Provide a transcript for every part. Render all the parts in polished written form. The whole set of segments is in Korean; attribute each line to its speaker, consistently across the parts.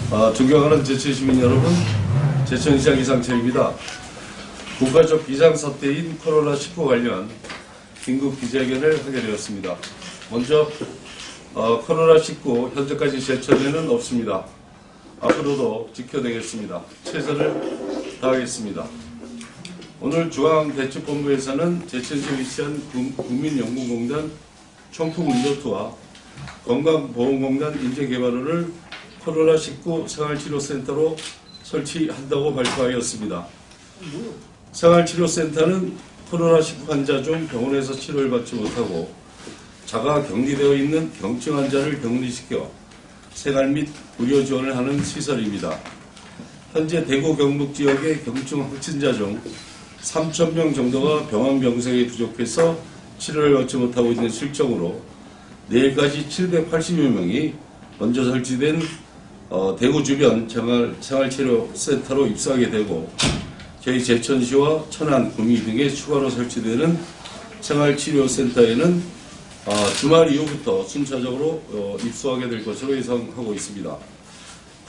Speaker 1: 존경하는 제천시민 여러분, 제천시장 이상철입니다. 국가적 비상사태인 코로나19 관련 긴급 기자회견을 하게 되었습니다. 먼저 코로나19 현재까지 제천에는 없습니다. 앞으로도 지켜내겠습니다. 최선을 다하겠습니다. 오늘 중앙대책본부에서는 제천시에 위치한 국민연구공단 청풍리조트와 건강보험공단 인재개발원을 코로나19 생활치료센터로 설치한다고 발표하였습니다. 생활치료센터는 코로나19 환자 중 병원에서 치료를 받지 못하고 자가 격리되어 있는 경증 환자를 격리시켜 생활 및 의료 지원을 하는 시설입니다. 현재 대구 경북 지역의 경증 확진자 중 3,000명 정도가 병원 병상이 부족해서 치료를 받지 못하고 있는 실정으로 내일까지 780여 명이 먼저 설치된 대구 주변 생활치료센터로 입소하게 되고 저희 제천시와 천안, 구미 등에 추가로 설치되는 생활치료센터에는 주말 이후부터 순차적으로 입소하게 될 것으로 예상하고 있습니다.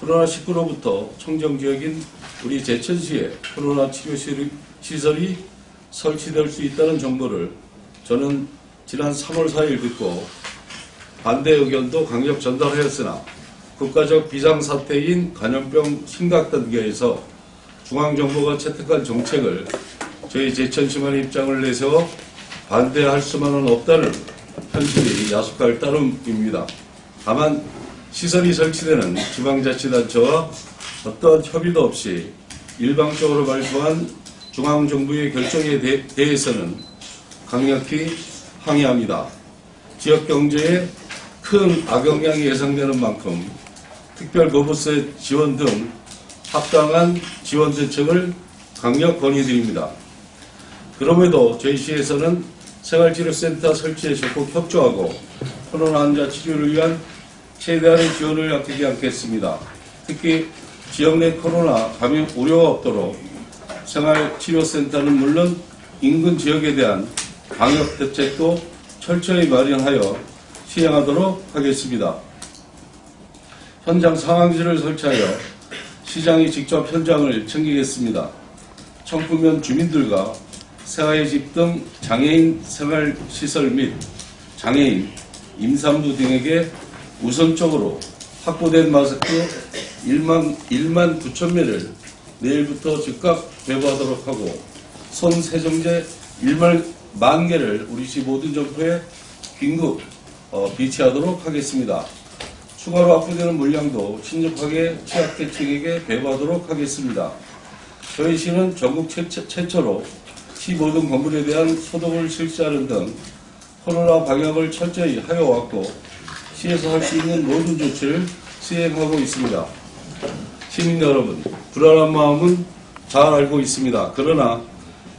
Speaker 1: 코로나19로부터 청정지역인 우리 제천시에 코로나 치료 시설이 설치될 수 있다는 정보를 저는 지난 3월 4일 듣고 반대 의견도 강력 전달하였으나 국가적 비상사태인 감염병 심각단계에서 중앙정부가 채택한 정책을 저희 제천시만의 입장을 내세워 반대할 수만은 없다는 현실이 야속할 따름입니다. 다만 시설이 설치되는 지방자치단체와 어떠한 협의도 없이 일방적으로 발표한 중앙정부의 결정에 대해서는 강력히 항의합니다. 지역경제에 큰 악영향이 예상되는 만큼 특별거부세 지원 등 합당한 지원 대책을 강력 건의드립니다. 그럼에도 저희 시에서는 생활치료센터 설치에 적극 협조하고 코로나 환자 치료를 위한 최대한의 지원을 아끼지 않겠습니다. 특히 지역 내 코로나 감염 우려가 없도록 생활치료센터는 물론 인근 지역에 대한 방역 대책도 철저히 마련하여 시행하도록 하겠습니다. 현장 상황실을 설치하여 시장이 직접 현장을 챙기겠습니다. 청풍면 주민들과 새하의 집 등 장애인 생활시설 및 장애인, 임산부 등에게 우선적으로 확보된 마스크 1만 9천 매를 내일부터 즉각 배부하도록 하고 손 세정제 1만 개를 우리 시 모든 점포에 긴급 비치하도록 하겠습니다. 추가로 확보되는 물량도 신속하게 취약계층에게 배부하도록 하겠습니다. 저희 시는 전국 최초로 시 모든 건물에 대한 소독을 실시하는 등 코로나 방역을 철저히 하여왔고 시에서 할 수 있는 모든 조치를 시행하고 있습니다. 시민 여러분, 불안한 마음은 잘 알고 있습니다. 그러나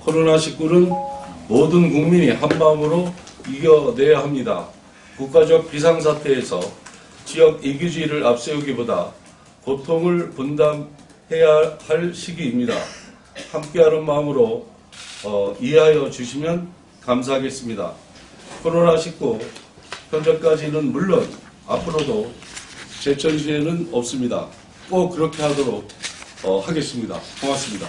Speaker 1: 코로나19는 모든 국민이 한마음으로 이겨내야 합니다. 국가적 비상사태에서 지역 이기주의를 앞세우기보다 고통을 분담해야 할 시기입니다. 함께하는 마음으로 이해하여 주시면 감사하겠습니다. 코로나19 현재까지는 물론 앞으로도 제천시에는 없습니다. 꼭 그렇게 하도록 하겠습니다. 고맙습니다.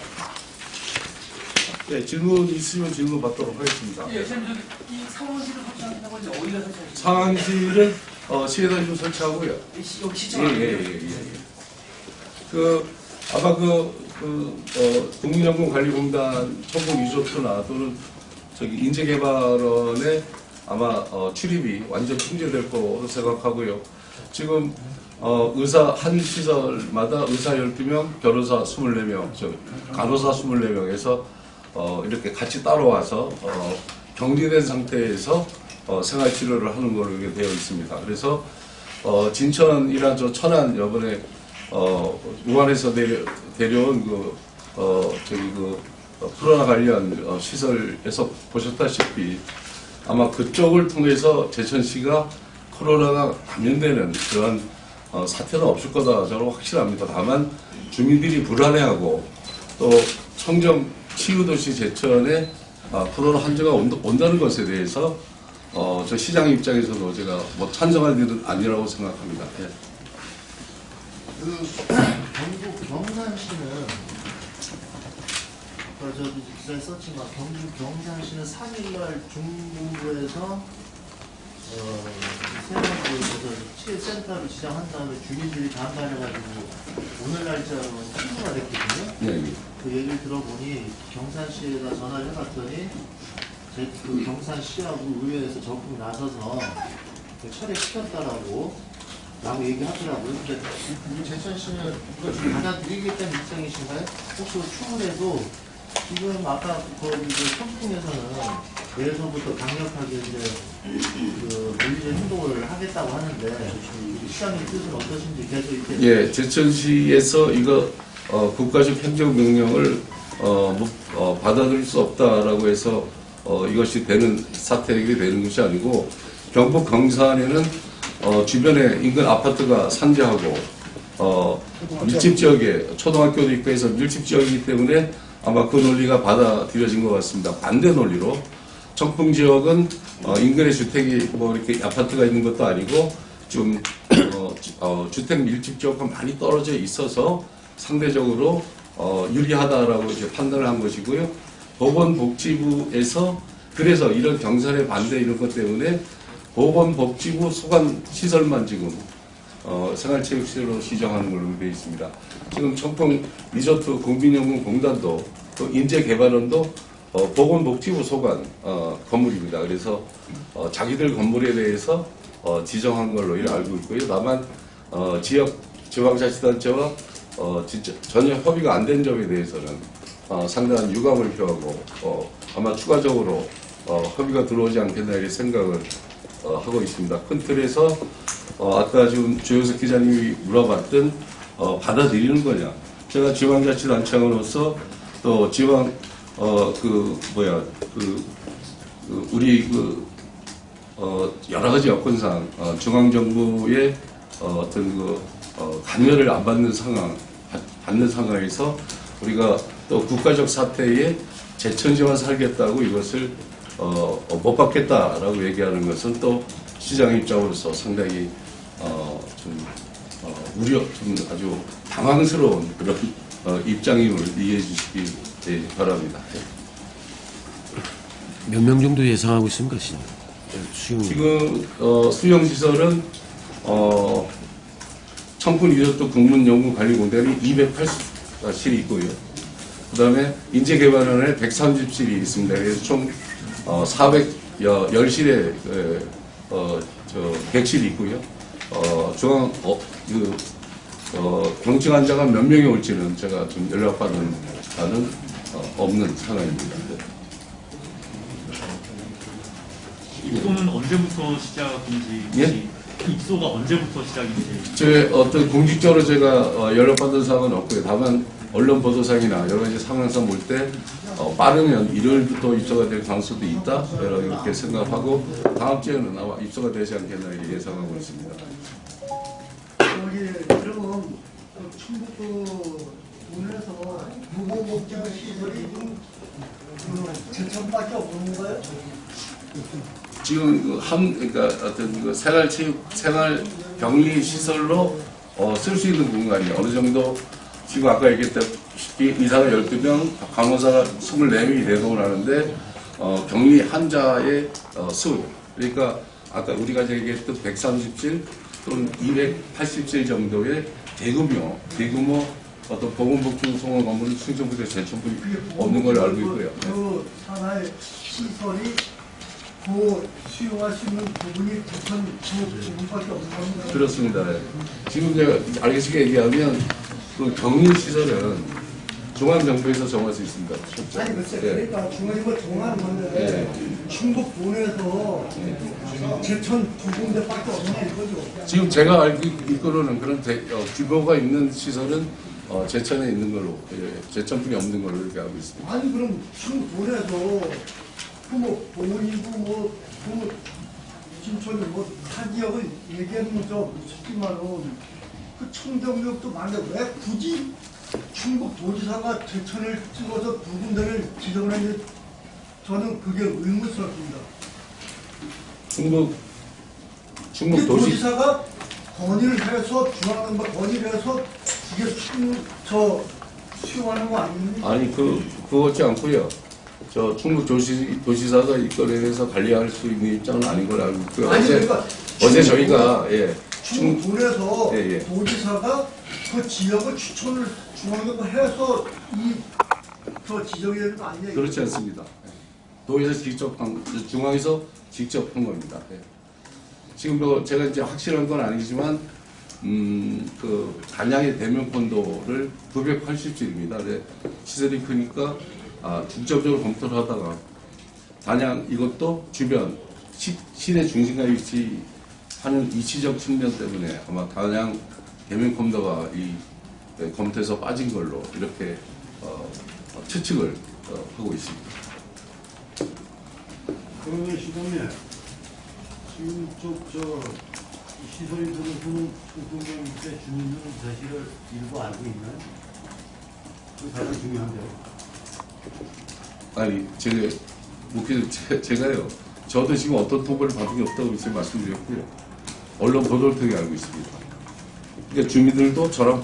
Speaker 1: 네, 질문 있으면 질문 받도록 하겠습니다.
Speaker 2: 예, 선생님, 이 상황실을 설치한다고 이제 어디다 설치하시죠?
Speaker 1: 상황실은 시에다 좀 설치하고요.
Speaker 2: 여기 시청.
Speaker 1: 예. 아마 국민연금관리공단 청풍리조트나 또는 인재개발원의 아마 출입이 완전 통제될 거로 생각하고요. 지금 의사 한 시설마다 의사 12명, 변호사 24명, 간호사 24명에서 이렇게 같이 따라와서 격리된 상태에서 생활치료를 하는 걸로 되어 있습니다. 그래서 진천이나 천안 이번에 우한에서 데려온 코로나 관련 시설에서 보셨다시피 아마 그쪽을 통해서 제천시가 코로나가 감염되는 그런 사태는 없을 거다 저는 확실합니다. 다만 주민들이 불안해하고 또 청정 치유도시 제천에 코로나 환자가 온다는 것에 대해서 저 시장 입장에서도 제가 찬성할 일은 아니라고 생각합니다. 예.
Speaker 3: 경북 경산시는 저도 기사에 썼지만 경북 경산시는 3일날 중부에서 치유센터를 지정한 다음에 주민들이 반발해가지고 오늘 날짜로 취소가 됐거든요.
Speaker 1: 네.
Speaker 3: 그 얘기를 들어보니 경산시에다 전화를 해봤더니 그 경산시하고 의회에서 적극 나서서 철회시켰다라고 라고 얘기하더라고요. 근데 우리 제천시는 이걸 좀 받아들이겠다는 입장이신가요? 혹시 추후에도 지금 아까 거기 청풍에서는 내일서부터 강력하게 이제 그 물리적 행동을 하겠다고 하는데 시장의 뜻은 어떠신지 계속 이렇게
Speaker 1: 예, 제천시에서 이거 국가적 행정명령을 받아들일 수 없다라고 해서 이것이 되는 사태이게 되는 것이 아니고 경북 경산에는 주변에 인근 아파트가 산재하고 밀집 지역에 초등학교도 있고 해서 밀집 지역이기 때문에 아마 그 논리가 받아들여진 것 같습니다. 반대 논리로 청풍 지역은 인근에 주택이 뭐 이렇게 아파트가 있는 것도 아니고 좀 주택 밀집 지역과 많이 떨어져 있어서 상대적으로 유리하다라고 이제 판단을 한 것이고요. 보건복지부에서 그래서 이런 경산의 반대 이런 것 때문에 보건복지부 소관 시설만 지금 생활체육시설로 지정하는 걸로 되어 있습니다. 지금 청풍 리조트 국민연금공단도 또 인재개발원도 보건복지부 소관 건물입니다. 그래서 자기들 건물에 대해서 지정한 걸로 알고 있고요. 다만 지역 지방자치단체와 진짜 전혀 협의가 안 된 점에 대해서는 상당한 유감을 표하고 아마 추가적으로 협의가 들어오지 않겠나 이렇게 생각을 하고 있습니다. 큰 틀에서 아까 지금 조영석 기자님이 물어봤던 받아들이는 거냐. 제가 지방자치단체장으로서 또 지방 우리 여러 가지 여건상 중앙정부의 어떤 관여를 안 받는 상황에서 우리가 또 국가적 사태에 제천시만 살겠다고 이것을 못 받겠다라고 얘기하는 것은 또 시장 입장으로서 상당히 좀 아주 당황스러운 그런 입장임을 이해해 주시기 바랍니다.
Speaker 4: 몇 명 정도 예상하고 있습니까, 수용?
Speaker 1: 지금 수용 시설은 청풍 리조트 국문연구관리공단이 280실이 있고요. 그다음에 인재개발원에 130실이 있습니다. 그래서 총 410실에 100실이 있고요. 중앙 경증 환자가 몇 명이 올지는 제가 좀 연락받은 바는 없는 상황입니다.
Speaker 5: 입소는 언제부터 시작인지,
Speaker 1: 예?
Speaker 5: 입소가 언제부터 시작인지.
Speaker 1: 제 어떤 공식적으로 제가 연락받은 사항은 없고요. 다만 언론 보도상이나 여러 가지 상황상 볼 때 빠르면 일요일부터 입소가 될 가능성도 있다 이렇게 생각하고 다음 주에는 아마 입소가 되지 않겠나 이렇게 예상하고 있습니다.
Speaker 6: 그러면 충북 군에서 무보복지부 시설이 제천밖에 없는 거예요?
Speaker 1: 지금 그러니까 어떤 생활 격리 시설로 쓸 수 있는 공간이 어느 정도 지금 아까 얘기했다시피 의사가 12명, 간호사가 24명이 대동을 하는데 격리 환자의 수 그러니까 아까 우리가 얘기했던 130실 또는 280실 정도의 대규모 어떤 보건복지부 소관 건물은 충청부대 제천군이 없는 걸로 알고 있고요.
Speaker 6: 그 산하의 시설이 그 수용할 수 있는 부분이 제천 부분밖에 없는 겁니다.
Speaker 1: 그렇습니다. 지금 제가 알겠게 얘기하면 그 격리 시설은 중앙정부에서 정할 수 있습니다.
Speaker 6: 아니 글쎄
Speaker 1: 예.
Speaker 6: 그러니까 중앙정부 정하는 건데 충북 군에서 제천 두 군데밖에 없냐 이거죠.
Speaker 1: 지금 제가 알고 있고는 그런 규모가 있는 시설은 제천에 있는 걸로, 제천뿐이 없는 걸로 이렇게 알고 있습니다.
Speaker 6: 아니 그럼 충북 군에서 그뭐 보이고 그 진천이 타 지역을 얘기하는 좀 쉽지만은 그 청정역도 많은데 왜 굳이 충북 도지사가 제천을 찍어서 두 군데를 지정을 했는지 저는 그게 의문스럽습니다.
Speaker 1: 충북
Speaker 6: 그
Speaker 1: 도시
Speaker 6: 도지사가 건의를 해서 중앙정부 건의를 해서 이게 수용하는 거 아닙니까?
Speaker 1: 아니 그거 같지 않고요. 저 충북 도시사가 이 건에 대해서 관리할 수 있는 입장은 아닌 걸로 알고 있고요.
Speaker 6: 아니,
Speaker 1: 어제
Speaker 6: 그러니까
Speaker 1: 저희가
Speaker 6: 충북군에서
Speaker 1: 예.
Speaker 6: 도지사가 그 지역을 추천을 중앙정부 해서 저 지정해야 되는 거 아니냐?
Speaker 1: 그렇지 않습니다. 도에서 직접 중앙에서 직접 한 겁니다. 예. 지금 뭐 제가 이제 확실한 건 아니지만 그 단양의 대면 콘도를 980주입니다. 시설이 크니까 중점적으로 검토를 하다가 단양 이것도 주변 시내 중심가에 위치하는 위치적 측면 때문에 아마 단양 대면 콘도가 검토에서 빠진 걸로 이렇게 추측을 하고 있습니다.
Speaker 7: 그러면 시장님, 지금 시설이 들어서는 충북면 밑에 주민들은 사실을 일부 알고 있나요? 그 가장 중요한데요.
Speaker 1: 아니, 제가요. 저도 지금 어떤 통보를 받은 게 없다고 지금 말씀드렸고요. 언론 보도를 통해 알고 있습니다. 그러니까 주민들도 저랑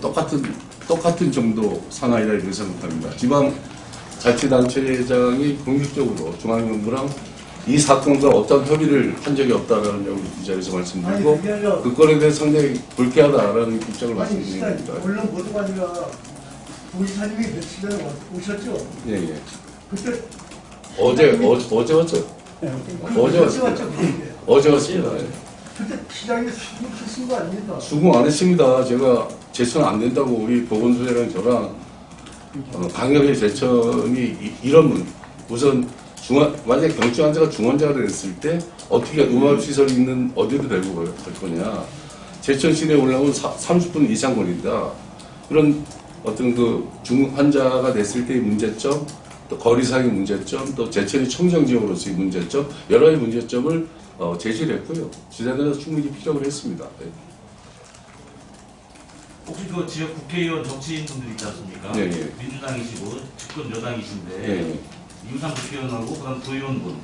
Speaker 1: 똑같은 정도 상황이라 이렇게 생각합니다. 지방자치단체장이 공식적으로 중앙정부랑 이 사건과 어떤 협의를 한 적이 없다라는 점을 이 자리에서 말씀드리고
Speaker 6: 아니, 그게 아니라-
Speaker 1: 그 건에 대해 상당히 불쾌하다라는 입장을
Speaker 6: 아니,
Speaker 1: 말씀드립니다.
Speaker 6: 언론 보도가 아니라 도지사님이 며칠 전에 오셨죠?
Speaker 1: 예.
Speaker 6: 그때
Speaker 1: 어제 왔죠? 어제 왔습니다.
Speaker 6: 왔죠? 그때.
Speaker 1: 어제 왔습니다. 예.
Speaker 6: 그때 시장이 수긍했은 거 아닙니까?
Speaker 1: 수긍 안 했습니다. 제가 제천 안 된다고 우리 보건소장이랑 저랑 강력의 제천이 이러면 우선 만약에 경증 환자가 중환자가 됐을 때 어떻게 음압시설 있는 어디도 데리고 갈 거냐. 제천 시내에 올라오면 30분 이상 걸린다. 그런 어떤 그 중환자가 됐을 때의 문제점, 또 거리상의 문제점, 또 제천이 청정지역으로서의 문제점, 여러 가지 문제점을 제시를 했고요. 지자체에서 충분히 피력을 했습니다. 네.
Speaker 2: 혹시 그 지역 국회의원 정치인분들 있지 않습니까?
Speaker 1: 예, 예.
Speaker 2: 민주당이시고 집권 여당이신데
Speaker 1: 예.
Speaker 2: 이우상 국회의원하고 그다음 도의원분,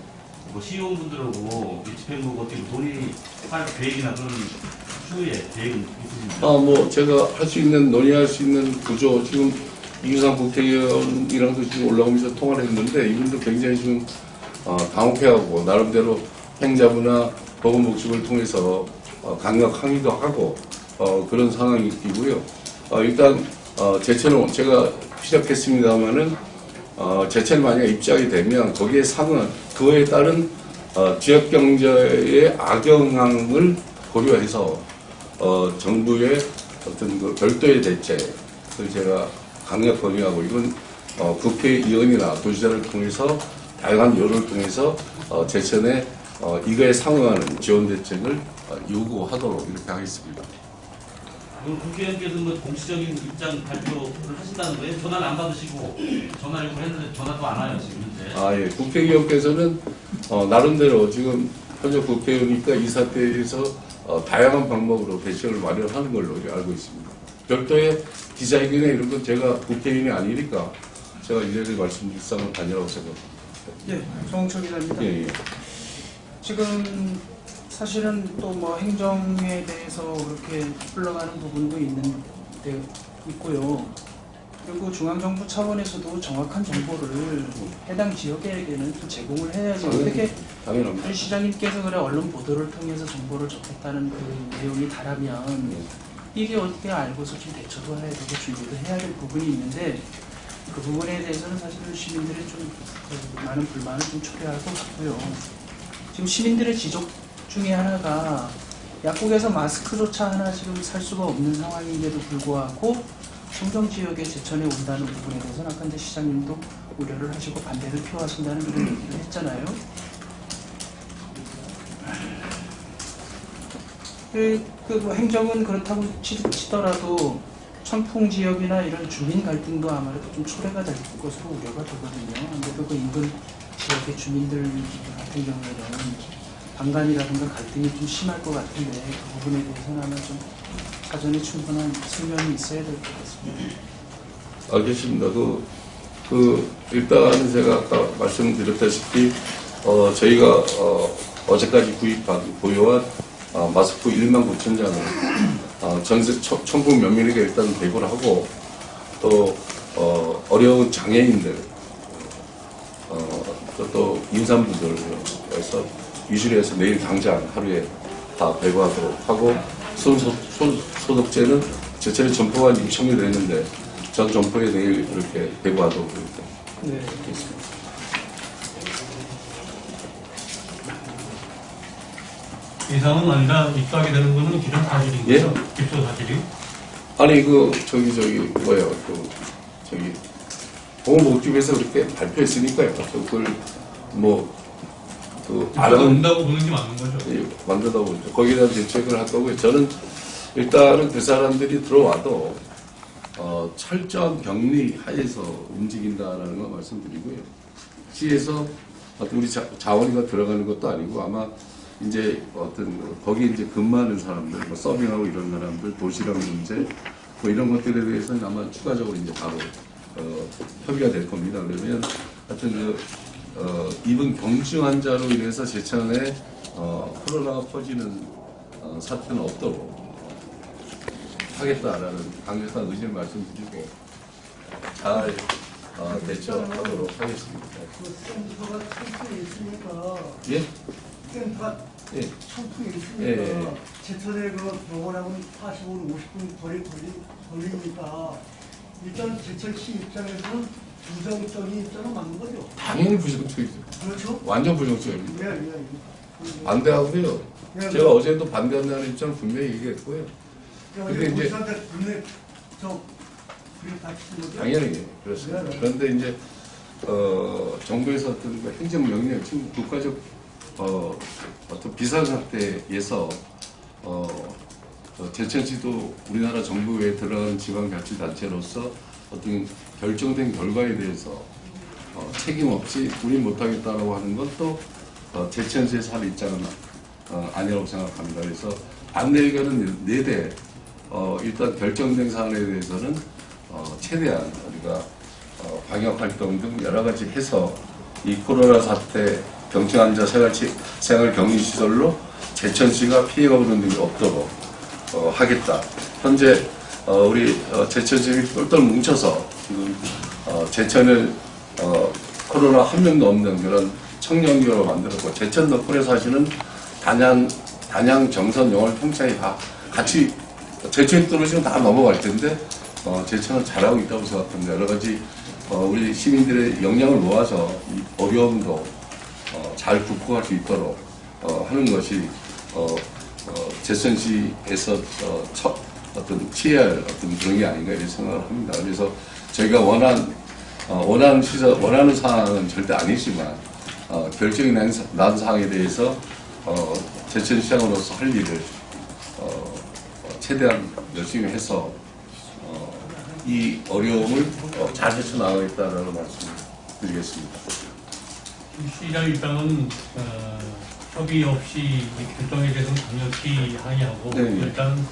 Speaker 2: 뭐 시의원분들하고 집행부 어떻게 논의할 계획이나 그런 추후에 계획은 있으십니까?
Speaker 1: 제가 할 수 있는, 논의할 수 있는 구조, 지금 이우상 국회의원이랑도 지금 올라오면서 통화를 했는데, 이분도 굉장히 지금, 당혹해하고, 나름대로 행자부나 보건복지부를 통해서, 강력 항의도 하고, 그런 상황이고요. 일단, 제천은 제가 시작했습니다마는, 제천이 만약에 입장이 되면, 거기에 그거에 따른, 지역 경제의 악영향을 고려해서, 정부의 어떤 그 별도의 대책을 제가 강력 건의하고 이건 국회의원이나 도지사를 통해서 다양한 여론을 통해서 제천에 이거에 상응하는 지원 대책을 요구하도록 이렇게 하겠습니다.
Speaker 2: 그럼 국회의원께서 뭐 공식적인 입장 발표를 하신다는 거예요? 전화를 안 받으시고 전화 요구를 했는데 전화도 안 와요 지금 현재.
Speaker 1: 예. 국회의원께서는 나름대로 지금 현재 국회의원이니까 이 사태에서 다양한 방법으로 대책을 마련하는 걸로 알고 있습니다. 별도의 기자회견에 이런 건 제가 국회의원이 아니니까 제가 이 자리에 말씀드릴 사항은 아니라고 생각합니다.
Speaker 8: 네, 정홍철 기자입니다.
Speaker 1: 예.
Speaker 8: 지금 사실은 또 뭐 행정에 대해서 그렇게 흘러가는 부분도 있고요. 그리고 중앙정부 차원에서도 정확한 정보를 해당 지역에게는 또 제공을 해야지 어떻게
Speaker 1: 당연합니다.
Speaker 8: 한 시장님께서 그래 언론 보도를 통해서 정보를 접했다는 그 내용이 다라면 이게 어떻게 알고서 좀 대처도 해야 되고 준비도 해야 될 부분이 있는데 그 부분에 대해서는 사실 시민들의 좀 많은 불만을 좀 초래할 것 같고요. 지금 시민들의 지적 중에 하나가 약국에서 마스크조차 하나 지금 살 수가 없는 상황임에도 불구하고 청정지역에 제천에 온다는 부분에 대해서는 아까 이제 시장님도 우려를 하시고 반대를 표하신다는 그런 얘기를 했잖아요. 뭐 행정은 그렇다고 치더라도 천풍 지역이나 이런 주민 갈등도 아무래도 좀 초래가 될 것으로 우려가 되거든요. 아무래도 그 인근 지역의 주민들 같은 경우에는 반간이라든가 갈등이 좀 심할 것 같은데 그 부분에 대해서는 아마 좀 사전에 충분한 설명이 있어야 될 것 같습니다.
Speaker 1: 알겠습니다. 일단 제가 아까 말씀드렸다시피, 저희가 어제까지 보유한 마스크 19,000장을 전국 면민에게 일단 배부를 하고 또 어려운 장애인들 또 임산부들에서 유실에서 내일 당장 하루에 다 배부하도록 하고 소독제는 제철에 점포가 6,000개 되는데 전 점포에 내일 이렇게 배부하도록 이렇게
Speaker 8: 네, 알겠습니다.
Speaker 9: 이상은 아니라 입사하게 되는 거는 기존 사실인
Speaker 1: 예?
Speaker 9: 거죠? 입소 사실이?
Speaker 1: 아니 뭐예요 보건복지부에서 그렇게 발표했으니까요. 그걸
Speaker 9: 알아본다고 보는 게 맞는 거죠?
Speaker 1: 만들다 보죠. 거기에 대한 대책을 할 거고요. 저는 일단은 그 사람들이 들어와도 철저한 격리 하에서 움직인다라는 거 말씀드리고요. 시에서 우리 자원이가 들어가는 것도 아니고 아마 이제 거기 이제 근무하는 사람들, 서빙하고 이런 사람들, 도시락 문제 이런 것들에 대해서는 아마 추가적으로 이제 바로 협의가 될 겁니다. 그러면 하여튼 이번 경증 환자로 인해서 제천에 코로나가 퍼지는 사태는 없도록 하겠다라는 강력한 의지를 말씀드리고 잘 대처하도록 하겠습니다.
Speaker 6: 그 센터가 청풍에 있으니까
Speaker 1: 예?
Speaker 6: 센터가
Speaker 1: 예.
Speaker 6: 청풍에 있으니까
Speaker 1: 예.
Speaker 6: 제천에 그 병원하고는 45분, 50분 걸리니까 일단 제천시 입장에서는 부정적인 입장은 맞는 거죠.
Speaker 1: 당연히 부정적이죠.
Speaker 6: 그렇죠?
Speaker 1: 완전 부정적입니다.
Speaker 6: 예.
Speaker 1: 반대하고요.
Speaker 6: 예.
Speaker 1: 제가 어제도 반대한다는 입장을 분명히 얘기했고요. 근데 이제
Speaker 6: 우리한테 분명히 우리 같이 쓴 거죠?
Speaker 1: 당연히 그렇습니다. 그런데 이제 정부에서 어떤 행정명령, 지금 국가적 어떤 비상사태에서 제천시도 우리나라 정부에 들어가는 지방자치단체로서 어떤 결정된 결과에 대해서 책임 없이 우린 못하겠다라고 하는 것도 제천시에서 할 입장은 아니라고 생각합니다. 그래서 반대 의견은 4대 일단 결정된 사안에 대해서는 최대한 우리가 방역활동 등 여러 가지 해서 이 코로나 사태 경증 환자 생활격리시설로 제천시가 피해가 오는 일이 없도록 하겠다. 현재 우리 제천시민이 똘똘 뭉쳐서 지금 제천을 코로나 한 명도 없는 그런 청년기로 만들었고 제천 덕분에 사실은 단양, 정선, 영월, 평창이 다 같이 제천이 떨어지면 다 넘어갈 텐데 제천은 잘하고 있다고 생각합니다. 여러 가지 우리 시민들의 역량을 모아서 이 어려움도 잘 극복할 수 있도록 하는 것이 제천시에서 어떤 취해야 할 어떤 그런 게 아닌가 이런 생각을 합니다. 그래서 저희가 원하는 사항은 절대 아니지만 결정이 난 사항에 대해서 제천시장으로서 할 일을 최대한 열심히 해서 이 어려움을 잘 헤쳐나가겠다는 말씀을 드리겠습니다.
Speaker 9: 시장 입장은 협의 없이 결정에 대해서는 강력히 항의하고
Speaker 1: 네.
Speaker 9: 일단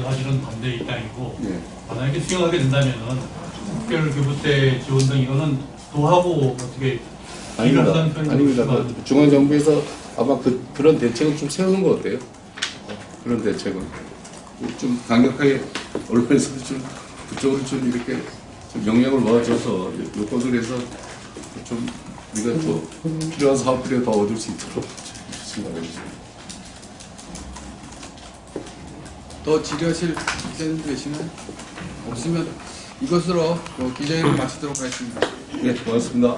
Speaker 9: 사실은 반대 입장이고
Speaker 1: 네.
Speaker 9: 만약에 수용하게 된다면은 특별 교부세 지원 등 이거는 도하고 어떻게
Speaker 1: 아닙니다. 중앙정부에서 아마 그런 대책은 좀 세우는 거 어때요? 그런 대책은 좀 강력하게 언론에서 좀 그쪽으로 좀 이렇게 좀 영향을 모아줘서 요건을 해서 좀 우리가 또 필요한 사업들에 더 얻을 수 있도록 생각합니다.
Speaker 10: 더 질의하실 의견 되시나요? 없으면 이것으로 기자회견을 마치도록 하겠습니다.
Speaker 1: 네, 고맙습니다.